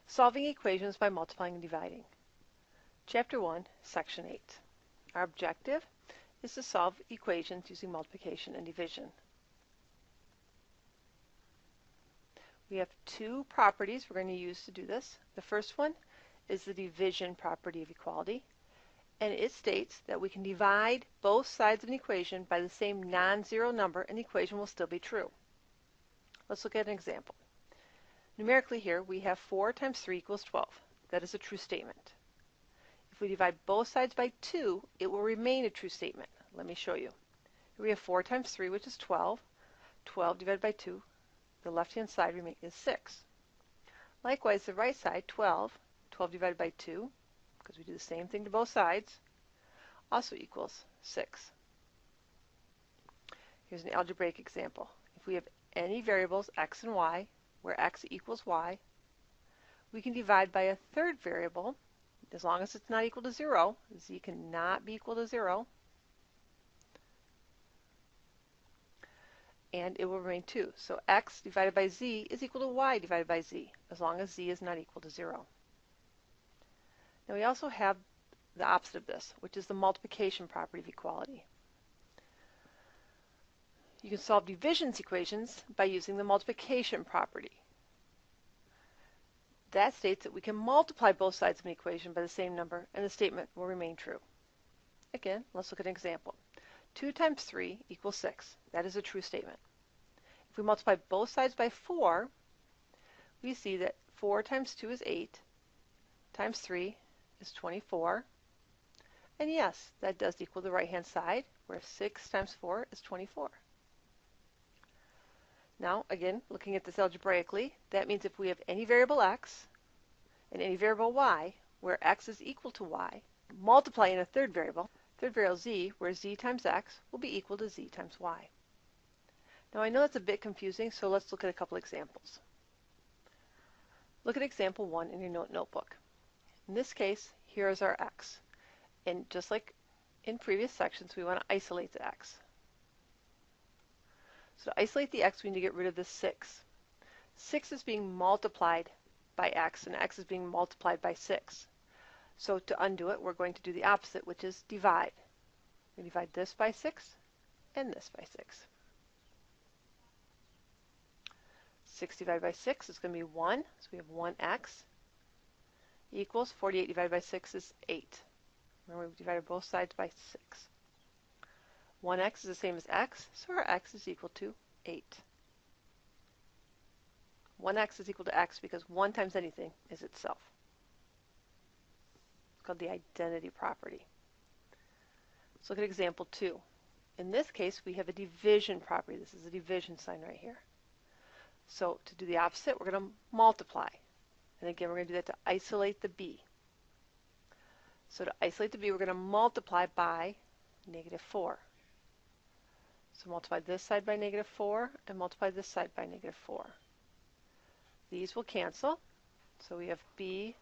Solving equations by multiplying and dividing. Chapter 1, Section 8. Our objective is to solve equations using multiplication and division. We have two properties we're going to use to do this. The first one is the division property of equality, and it states that we can divide both sides of an equation by the same non-zero number and the equation will still be true. Let's look at an example. Numerically here we have 4 times 3 equals 12. That is a true statement. If we divide both sides by 2, it will remain a true statement. Let me show you. Here we have 4 times 3, which is 12. 12 divided by 2, the left-hand side is 6. Likewise, the right side, 12. 12 divided by 2, because we do the same thing to both sides, also equals 6. Here's an algebraic example. If we have any variables, x and y, where x equals y, we can divide by a third variable, as long as it's not equal to 0. Z cannot be equal to 0. And it will remain 2. So x divided by z is equal to y divided by z, as long as z is not equal to 0. Now we also have the opposite of this, which is the multiplication property of equality. You can solve division equations by using the multiplication property. That states that we can multiply both sides of an equation by the same number and the statement will remain true. Again, let's look at an example. 2 times 3 equals 6. That is a true statement. If we multiply both sides by 4, we see that 4 times 2 is 8, times 3 is 24, and yes, that does equal the right-hand side, where 6 times 4 is 24. Now, again, looking at this algebraically, that means if we have any variable x and any variable y, where x is equal to y, multiply in a third variable z, where z times x will be equal to z times y. Now, I know that's a bit confusing, so let's look at a couple examples. Look at example 1 in your notebook. In this case, here is our x. And just like in previous sections, we want to isolate the x. So to isolate the x, we need to get rid of the 6. 6 is being multiplied by x, and x is being multiplied by 6. So to undo it, we're going to do the opposite, which is divide. We divide this by 6 and this by 6. 6 divided by 6 is going to be 1, so we have 1x equals 48 divided by 6 is 8. Remember, we divided both sides by 6. 1x is the same as x, so our x is equal to 8. 1x is equal to x because 1 times anything is itself. It's called the identity property. Let's look at example 2. In this case, we have a division property. This is a division sign right here. So to do the opposite, we're going to multiply. And again, we're going to do that to isolate the b. So to isolate the b, we're going to multiply by -4. So multiply this side by -4 and multiply this side by -4. These will cancel. So we have b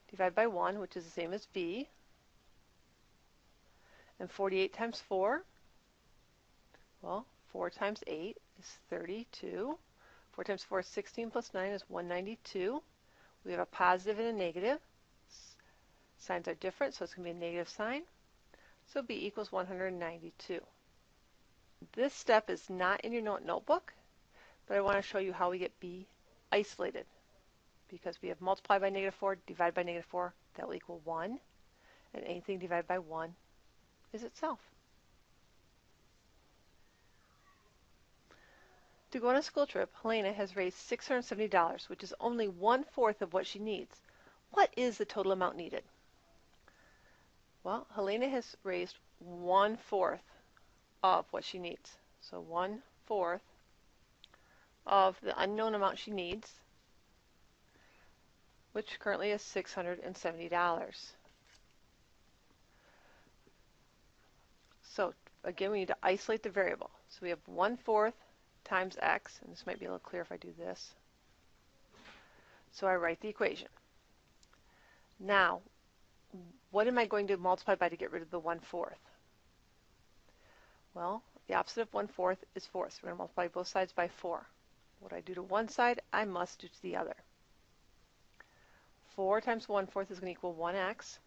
divided by 1, which is the same as b. And 48 times 4, well, 4 times 8 is 32. 4 times 4 is 16 plus 9 is 192. We have a positive and a negative. Signs are different, so it's going to be a negative sign. So b equals 192. This step is not in your notebook, but I want to show you how we get b isolated. Because we have multiply by -4, divide by -4, that will equal 1. And anything divided by 1 is itself. To go on a school trip, Helena has raised $670, which is only 1/4 of what she needs. What is the total amount needed? Well, Helena has raised 1/4 of what she needs. So 1/4 of the unknown amount she needs, which currently is $670. So again, we need to isolate the variable. So we have 1/4 times x, and this might be a little clearer if I do this. So I write the equation. Now, what am I going to multiply by to get rid of the 1/4? Well, the opposite of 1/4 is 4, so we're going to multiply both sides by 4. What I do to one side, I must do to the other. 4 times 1/4 is going to equal 1x.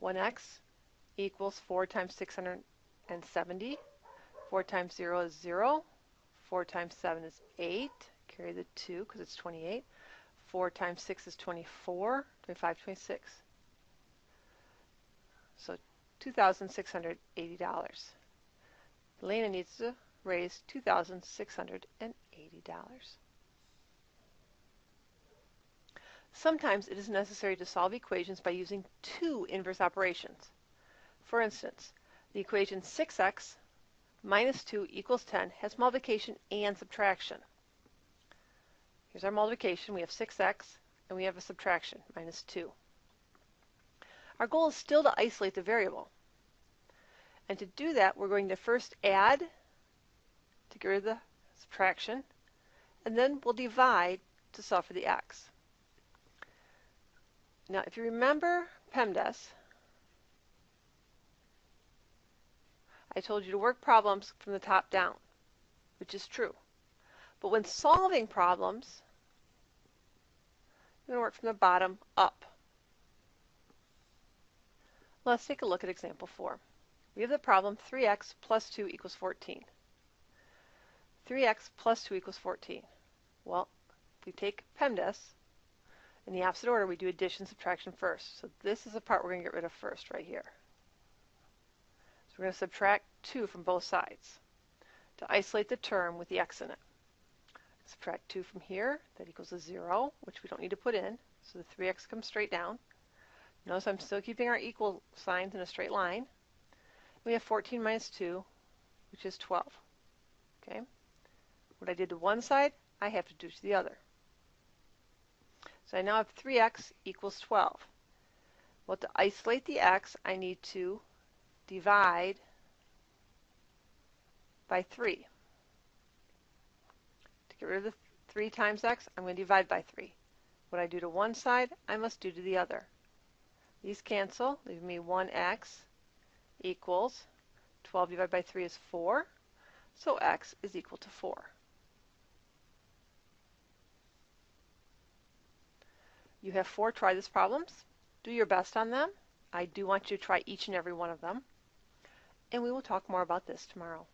1x equals 4 times 670. 4 times 0 is 0. 4 times 7 is 8. Carry the 2 because it's 28. 4 times 6 is 24. 25, 26. So $2,680. Elena needs to raise $2,680. Sometimes it is necessary to solve equations by using two inverse operations. For instance, the equation 6x minus 2 equals 10 has multiplication and subtraction. Here's our multiplication. We have 6x, and we have a subtraction, minus 2. Our goal is still to isolate the variable. And to do that, we're going to first add to get rid of the subtraction, and then we'll divide to solve for the x. Now, if you remember PEMDAS, I told you to work problems from the top down, which is true. But when solving problems, you're going to work from the bottom up. Let's take a look at example 4. We have the problem 3x plus 2 equals 14. 3x plus 2 equals 14. Well, if we take PEMDAS, in the opposite order, we do addition, subtraction first. So this is the part we're going to get rid of first, right here. So we're going to subtract 2 from both sides to isolate the term with the x in it. Subtract 2 from here, that equals a 0, which we don't need to put in. So the 3x comes straight down. Notice I'm still keeping our equal signs in a straight line. We have 14 minus 2, which is 12. Okay? What I did to one side, I have to do to the other. So I now have 3x equals 12. Well, to isolate the x, I need to divide by 3. To get rid of the 3 times x, I'm going to divide by 3. What I do to one side, I must do to the other. These cancel, leaving me 1x equals 12 divided by 3 is 4. So x is equal to 4. You have 4 try this problems. Do your best on them. I do want you to try each and every one of them. And we will talk more about this tomorrow.